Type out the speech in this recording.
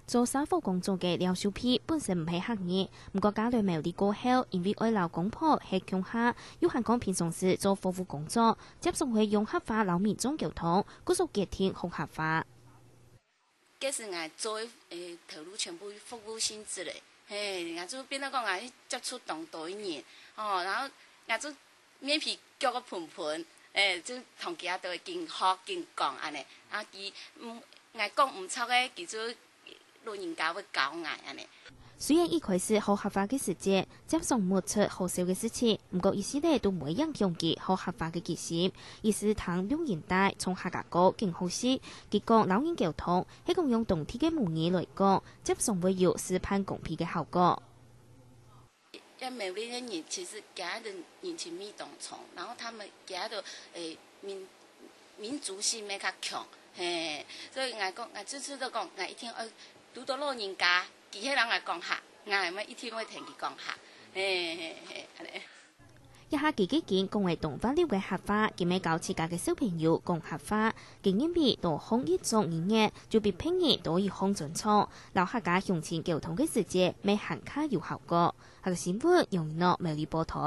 做沙貨工作嘅廖小皮本身唔係客語，不過家裏苗栗過後，因為愛勞公婆係鄉下，有閒講平常時做服務工作，接送會用客話老民眾溝通，繼續結聽學客話。這是我做投入全部服務性質嘞，嘿，我就變到講我接觸當多一年，然後我就面皮叫個盤盤，就同其他都會經學經講安尼，啊佢我講唔錯嘅，佢就老人家會教我安尼。雖然一開始學客話嘅時節，接送沒出好少嘅事情，不過意思咧都唔會影響佢學客話嘅決心。意思談兩年代從客家歌更好些，結果老人溝通，係講用當地嘅母語來講，接送會有事半功倍嘅效果。因為呢啲人其實家的年輕味當重，然後他們家的民族性咩較強，所以我講我次次都講，我一天拄到老人家。其他人嚟講客，我係咪一天會聽佢講客？一下幾件講為動翻了嘅客話，見咩教自家嘅小朋友講客話，經驗比到學一種語言，就比平日多一項準錯。老客家向前溝通嘅時節，咩行卡有效果。下個新聞用落苗栗報道。